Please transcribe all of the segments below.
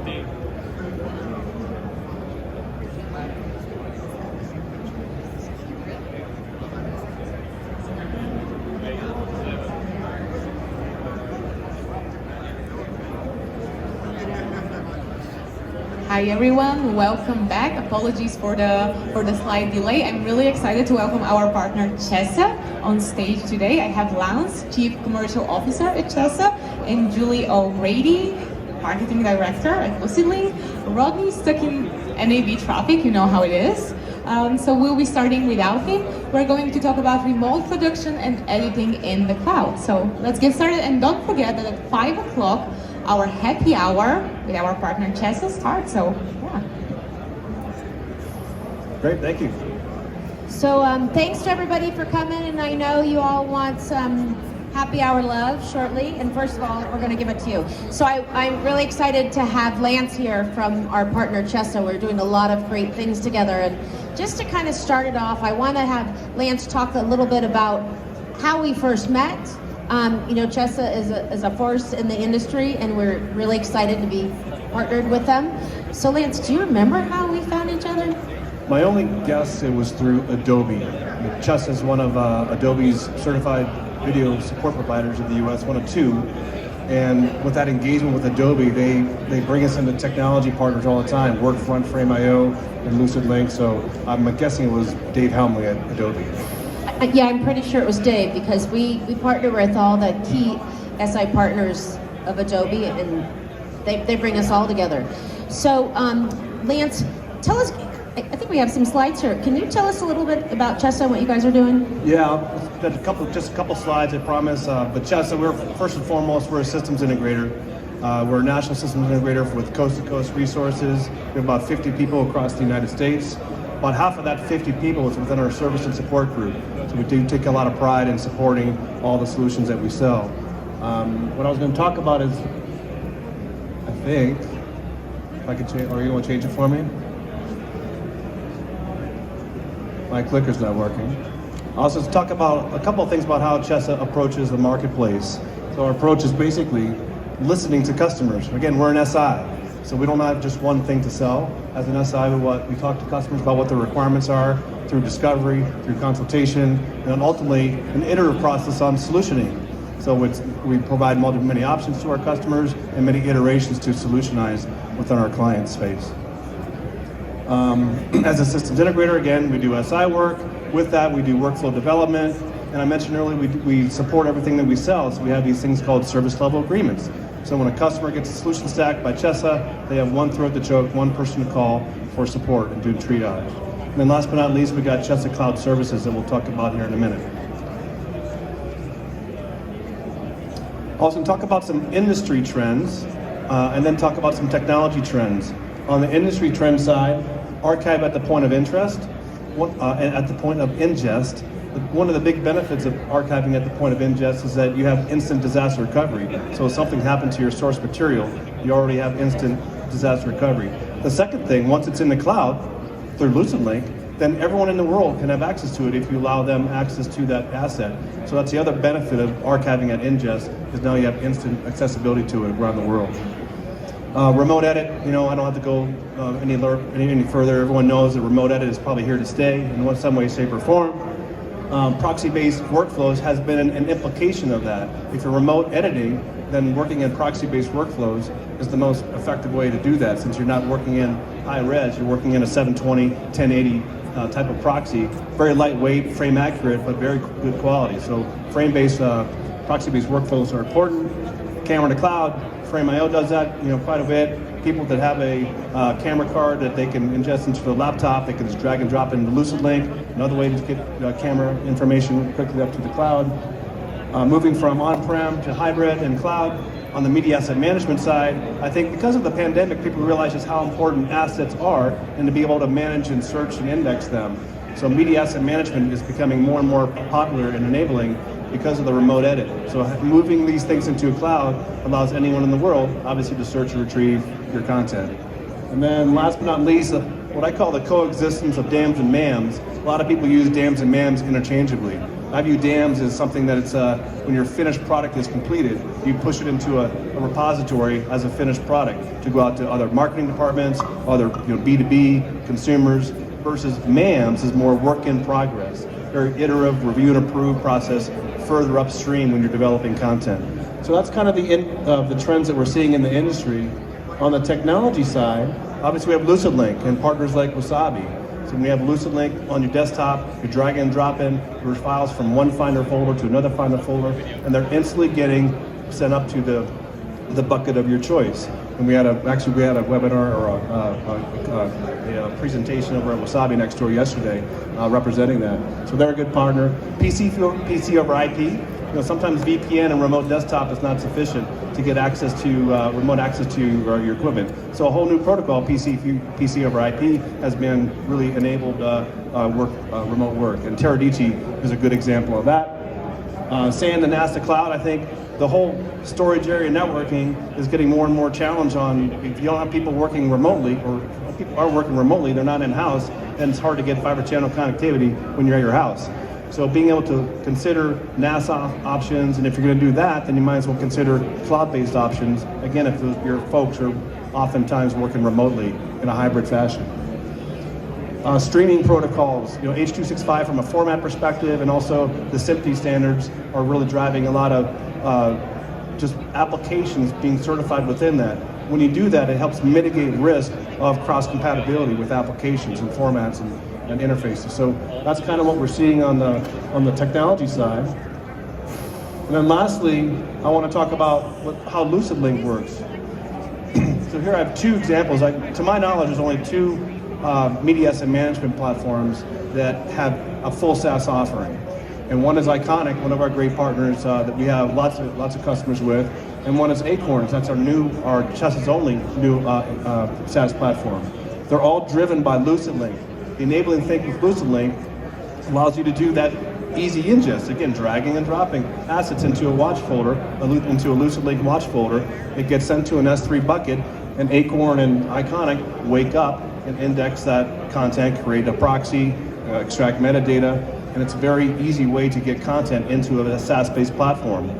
Hi everyone, welcome back. Apologies for the slight delay. I'm really excited to welcome our partner CHESA on stage today. I have Lance, Chief Commercial Officer at CHESA, and Julie O'Grady, Marketing Director at LucidLink. Rodney's stuck in NAB traffic, you know how it is. So we'll be starting without him. We're going to talk about remote production and editing in the cloud. So let's get started, and don't forget that at 5 o'clock, our happy hour with our partner CHESA starts, so yeah. Great, thank you. So thanks to everybody for coming, and I know you all want some happy hour love shortly, and first of all, we're going to give it to you. So I'm really excited to have Lance here from our partner CHESA. We're doing a lot of great things together, and just to kind of start it off, I want to have Lance talk a little bit about how we first met. You know, CHESA is a force in the industry, and we're really excited to be partnered with them. So Lance, do you remember how we found each other? My only guess, it was through Adobe. CHESA is one of Adobe's certified video support providers in the US, one of two. And with that engagement with Adobe, they bring us into technology partners all the time, Workfront, Frame.io, and LucidLink. So I'm guessing it was Dave Helmley at Adobe. Yeah, I'm pretty sure it was Dave, because we partner with all the key SI partners of Adobe, and they bring us all together. So Lance, tell us, I think we have some slides here. Can you tell us a little bit about CHESA and what you guys are doing? Yeah, just a couple slides, I promise. But CHESA, we're first and foremost, we're a systems integrator. We're a national systems integrator with coast-to-coast resources. We have about 50 people across the United States. About half of that 50 people is within our service and support group. So we do take a lot of pride in supporting all the solutions that we sell. What I was going to talk about is, I think, if I could change, or you want to change it for me? My clicker's not working. I'll also talk about a couple of things about how CHESA approaches the marketplace. So our approach is basically listening to customers. Again, we're an SI. So we don't have just one thing to sell. As an SI, we talk to customers about what their requirements are through discovery, through consultation, and then ultimately an iterative process on solutioning. So we provide many options to our customers and many iterations to solutionize within our client space. As a systems integrator, again, we do SI work. With that, we do workflow development. And I mentioned earlier, we support everything that we sell. So we have these things called service level agreements. So when a customer gets a solution stack by CHESA, they have one throat to choke, one person to call for support and do triage. And then last but not least, we got CHESA Cloud Services that we'll talk about here in a minute. Also talk about some industry trends, and then talk about some technology trends. On the industry trend side, archive at the point of interest, and at the point of ingest. One of the big benefits of archiving at the point of ingest is that you have instant disaster recovery. So if something happened to your source material, you already have instant disaster recovery. The second thing, once it's in the cloud through LucidLink, then everyone in the world can have access to it if you allow them access to that asset. So that's the other benefit of archiving at ingest, is now you have instant accessibility to it around the world. Remote edit, I don't have to go any further. Everyone knows that remote edit is probably here to stay in some way, shape, or form. Proxy-based workflows has been an implication of that. If you're remote editing, then working in proxy-based workflows is the most effective way to do that, since you're not working in high res, you're working in a 720, 1080 type of proxy. Very lightweight, frame accurate, but very good quality. So frame-based, proxy-based workflows are important. Camera to cloud, Frame.io does that quite a bit. People that have a camera card that they can ingest into the laptop, they can just drag and drop into LucidLink. Another way to get camera information quickly up to the cloud. Moving from on-prem to hybrid and cloud. On the media asset management side, I think because of the pandemic, people realize just how important assets are and to be able to manage and search and index them. So media asset management is becoming more and more popular and enabling because of the remote edit. So moving these things into a cloud allows anyone in the world, obviously, to search and retrieve your content. And then last but not least, what I call the coexistence of DAMs and MAMs. A lot of people use DAMs and MAMs interchangeably. I view dams as something that it's when your finished product is completed, you push it into a repository as a finished product to go out to other marketing departments, other B2B consumers, versus MAMs is more work in progress, very iterative review and approve process further upstream when you're developing content. So that's kind of the trends that we're seeing in the industry. On the technology side, obviously we have LucidLink and partners like Wasabi. So when you have LucidLink on your desktop, you're dragging and dropping your files from one Finder folder to another Finder folder, and they're instantly getting sent up to the bucket of your choice. And we had a webinar or a presentation over at Wasabi next door yesterday representing that. So they're a good partner. PC over IP. Sometimes VPN and remote desktop is not sufficient to get access to remote access to your equipment. So a whole new protocol, PC over IP, has been really enabled remote work. And Teradici is a good example of that. Saying the NASA cloud, I think the whole storage area networking is getting more and more challenged on. If you don't have people working remotely, or people are working remotely, they're not in-house, then it's hard to get fiber channel connectivity when you're at your house. So being able to consider NAS options, and if you're going to do that, then you might as well consider cloud-based options, again, if your folks are oftentimes working remotely in a hybrid fashion. Streaming protocols, H.265 from a format perspective, and also the SMPTE standards are really driving a lot of just applications being certified within that. When you do that, it helps mitigate risk of cross-compatibility with applications and formats and interfaces. So that's kind of what we're seeing on the technology side. And then lastly, I want to talk about how LucidLink works. So here I have two examples. To my knowledge, there's only two media asset management platforms that have a full SaaS offering. And one is Iconic, one of our great partners that we have lots of customers with, and one is Acorn. That's our CHESA's only new SaaS platform. They're all driven by LucidLink. The enabling thing with LucidLink allows you to do that easy ingest, again, dragging and dropping assets into a watch folder, into a LucidLink watch folder. It gets sent to an S3 bucket, and Acorn and Iconic wake up and index that content, create a proxy, extract metadata, and it's a very easy way to get content into a SaaS-based platform.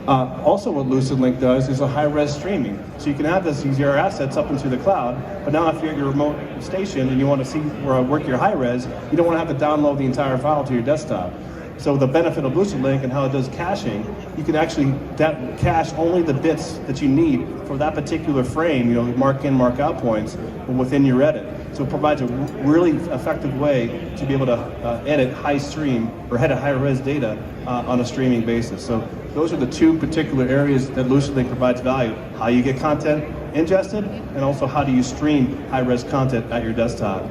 Also what LucidLink does is a high-res streaming. So you can have these your assets up into the cloud, but now if you're at your remote station and you want to see or work your high-res, you don't want to have to download the entire file to your desktop. So the benefit of LucidLink and how it does caching, you can actually cache only the bits that you need for that particular frame, mark in, mark out points within your edit. So it provides a really effective way to be able to edit high-res data on a streaming basis. So those are the two particular areas that LucidLink provides value: how you get content ingested, and also how do you stream high-res content at your desktop.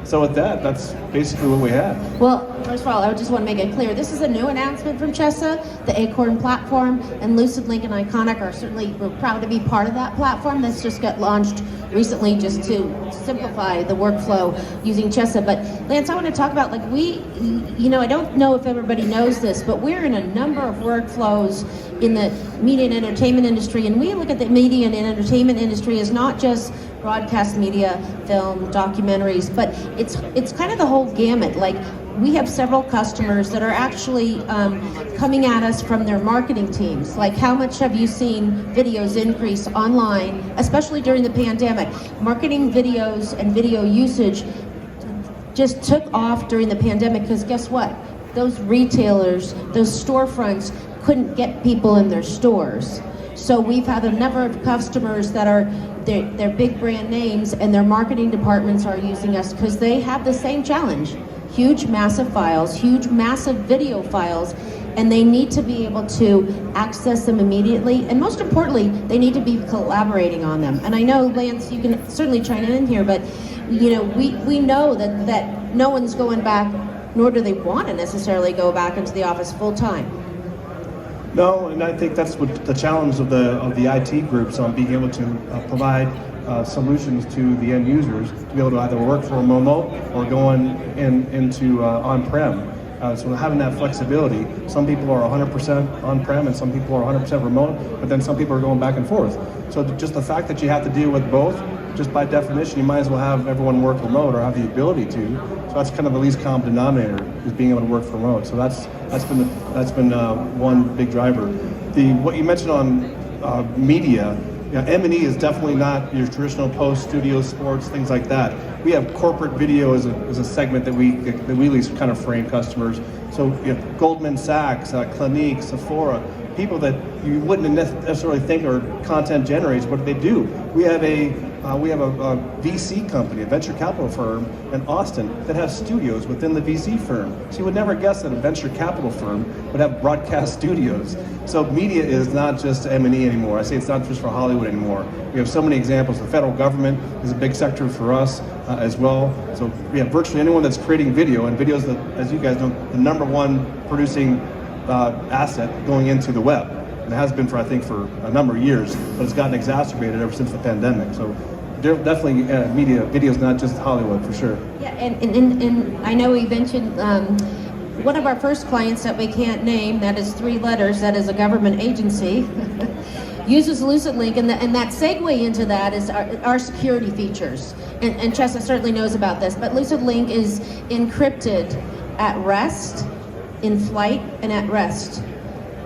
So with that, that's basically what we have. Well, first of all, I just want to make it clear, this is a new announcement from CHESA, the Acorn platform, and LucidLink and Iconic are certainly, we're proud to be part of that platform. That's just got launched recently just to simplify the workflow using CHESA. But Lance, I want to talk about, I don't know if everybody knows this, but we're in a number of workflows in the media and entertainment industry, and we look at the media and entertainment industry as not just broadcast media, film, documentaries, but it's kind of the whole gamut. Like, we have several customers that are actually coming at us from their marketing teams. Like, how much have you seen videos increase online, especially during the pandemic? Marketing videos and video usage just took off during the pandemic because guess what? Those retailers, those storefronts couldn't get people in their stores. So we've had a number of customers that are they're big brand names, and their marketing departments are using us because they have the same challenge. Huge, massive files, huge, massive video files, and they need to be able to access them immediately. And most importantly, they need to be collaborating on them. And I know, Lance, you can certainly chime in here, but we know that no one's going back, nor do they want to necessarily go back into the office full time. No, and I think that's what the challenge of the IT groups on being able to provide solutions to the end users to be able to either work from remote or go into on-prem. So having that flexibility, some people are 100% on-prem and some people are 100% remote, but then some people are going back and forth. So just the fact that you have to deal with both just by definition, you might as well have everyone work remote or have the ability to. So that's kind of the least common denominator, is being able to work from remote. So that's been one big driver. What you mentioned on media, M&E is definitely not your traditional post, studio, sports, things like that. We have corporate video as a segment that we at least kind of frame customers. So Goldman Sachs, Clinique, Sephora, people that you wouldn't necessarily think are content generators, but they do. We have a VC company, a venture capital firm in Austin that has studios within the VC firm. So you would never guess that a venture capital firm would have broadcast studios. So media is not just M&E anymore. I say it's not just for Hollywood anymore. We have so many examples. The federal government is a big sector for us as well. So we have virtually anyone that's creating video, and video is, as you guys know, the number one producing asset going into the web. And it has been for a number of years, but it's gotten exacerbated ever since the pandemic. So definitely media, video is not just Hollywood, for sure. Yeah, and I know we mentioned one of our first clients that we can't name, that is 3 letters, that is a government agency, uses LucidLink, and that segue into that is our security features. And CHESA certainly knows about this, but LucidLink is encrypted at rest, in flight, and at rest.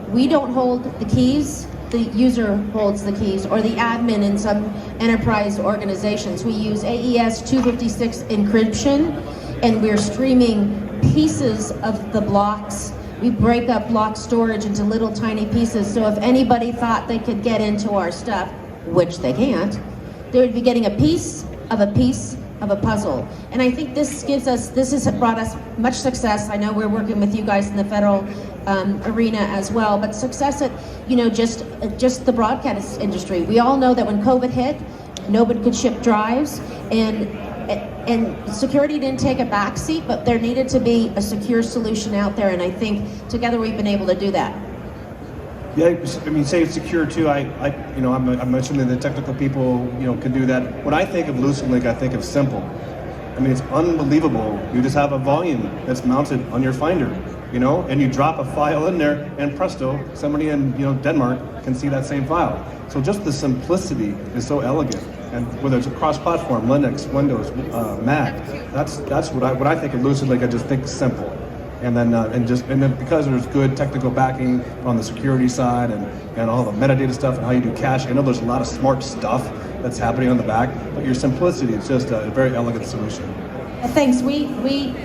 We don't hold the keys, the user holds the keys, or the admin in some enterprise organizations. We use AES 256 encryption, and we're streaming pieces of the blocks. We break up block storage into little tiny pieces, so if anybody thought they could get into our stuff, which they can't, they would be getting a piece of a piece of a puzzle. And I think this has brought us much success. I know we're working with you guys in the federal arena as well, but success at just the broadcast industry. We all know that when COVID hit, nobody could ship drives, and security didn't take a back seat, but there needed to be a secure solution out there, and I think together we've been able to do that. Yeah, I mean, say it's secure too. I'm assuming the technical people, can do that. When I think of LucidLink, I think of simple. I mean, it's unbelievable. You just have a volume that's mounted on your Finder, and you drop a file in there, and presto, somebody in Denmark can see that same file. So just the simplicity is so elegant. And whether it's a cross-platform, Linux, Windows, Mac, that's what I think of LucidLink. I just think simple. And then because there's good technical backing on the security side and all the metadata stuff and how you do caching, I know there's a lot of smart stuff that's happening on the back, but your simplicity is just a very elegant solution. Thanks, we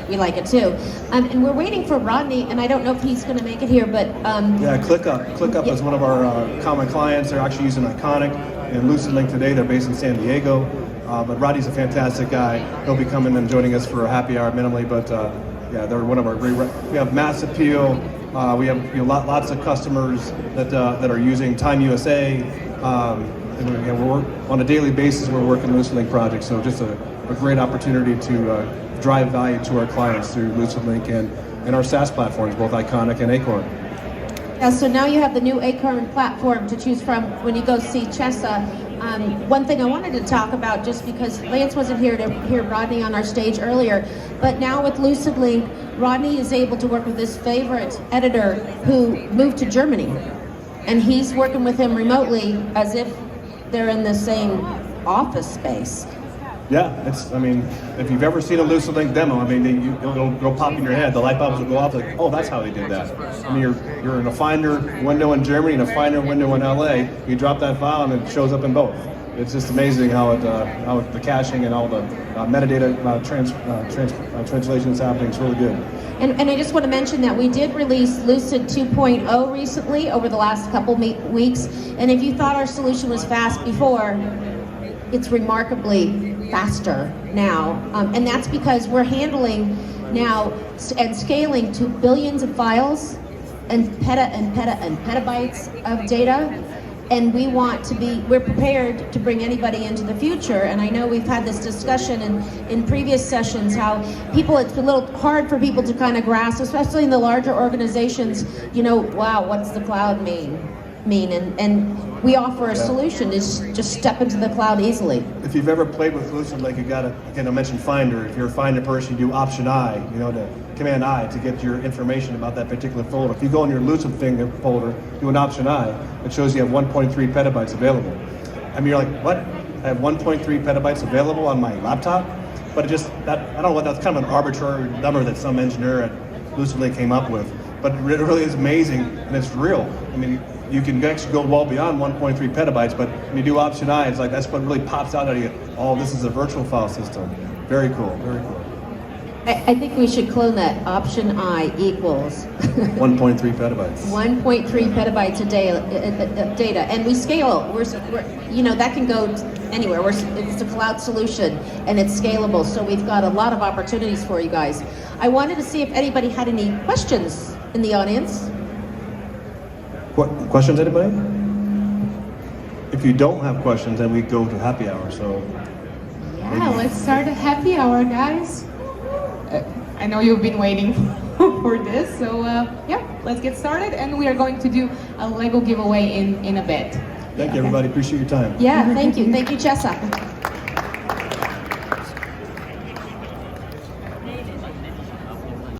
like it too. And we're waiting for Rodney, and I don't know if he's going to make it here, but... Yeah, ClickUp. ClickUp is one of our common clients. They're actually using Iconic and LucidLink today. They're based in San Diego. But Rodney's a fantastic guy. He'll be coming and joining us for a happy hour minimally, but yeah, they're one of our great. We have mass appeal. We have lots of customers that are using Time USA, and we're on a daily basis. We're working LucidLink projects, so just a great opportunity to drive value to our clients through LucidLink and our SaaS platforms, both Iconic and Acorn. Yeah, so now you have the new Acorn platform to choose from when you go see CHESA. One thing I wanted to talk about, just because Lance wasn't here to hear Rodney on our stage earlier, but now with LucidLink, Rodney is able to work with his favorite editor who moved to Germany, and he's working with him remotely as if they're in the same office space. Yeah, if you've ever seen a LucidLink demo, it'll pop in your head. The light bulbs will go off like, oh, that's how they did that. I mean, you're in a Finder window in Germany and a Finder window in LA. You drop that file and it shows up in both. It's just amazing how the caching and all the metadata translation is happening. It's really good. And I just want to mention that we did release Lucid 2.0 recently over the last couple weeks. And if you thought our solution was fast before, it's remarkably faster now, and that's because we're handling now and scaling to billions of files and petabytes of data, and we're prepared to bring anybody into the future. And I know we've had this discussion in previous sessions how it's a little hard for people to kind of grasp, especially in the larger organizations, wow, what's the cloud mean? And we offer a solution is just step into the cloud easily. If you've ever played with LucidLink, you got to, again, I mentioned Finder. If you're a Finder person, you do Option I, to Command I to get your information about that particular folder. If you go in your LucidLink folder, do an Option I, it shows you have 1.3 petabytes available. I mean, you're like, what? I have 1.3 petabytes available on my laptop, but I don't know what, that's kind of an arbitrary number that some engineer at LucidLink came up with, but it really is amazing, and it's real. I mean, you can actually go well beyond 1.3 petabytes, but when you do option I, it's like that's what really pops out at you. Oh, this is a virtual file system. Very cool, very cool. I think we should clone that. Option I equals 1.3 petabytes. 1.3 petabytes a day data, and we scale. We're that can go anywhere. It's a cloud solution, and it's scalable. So we've got a lot of opportunities for you guys. I wanted to see if anybody had any questions in the audience. Questions, anybody? If you don't have questions, then we go to happy hour. So Yeah, let's start a happy hour, guys. I know you've been waiting for this, so yeah, let's get started, and we are going to do a Lego giveaway in a bit. Thank you, everybody. Appreciate your time. Yeah, thank you, CHESA.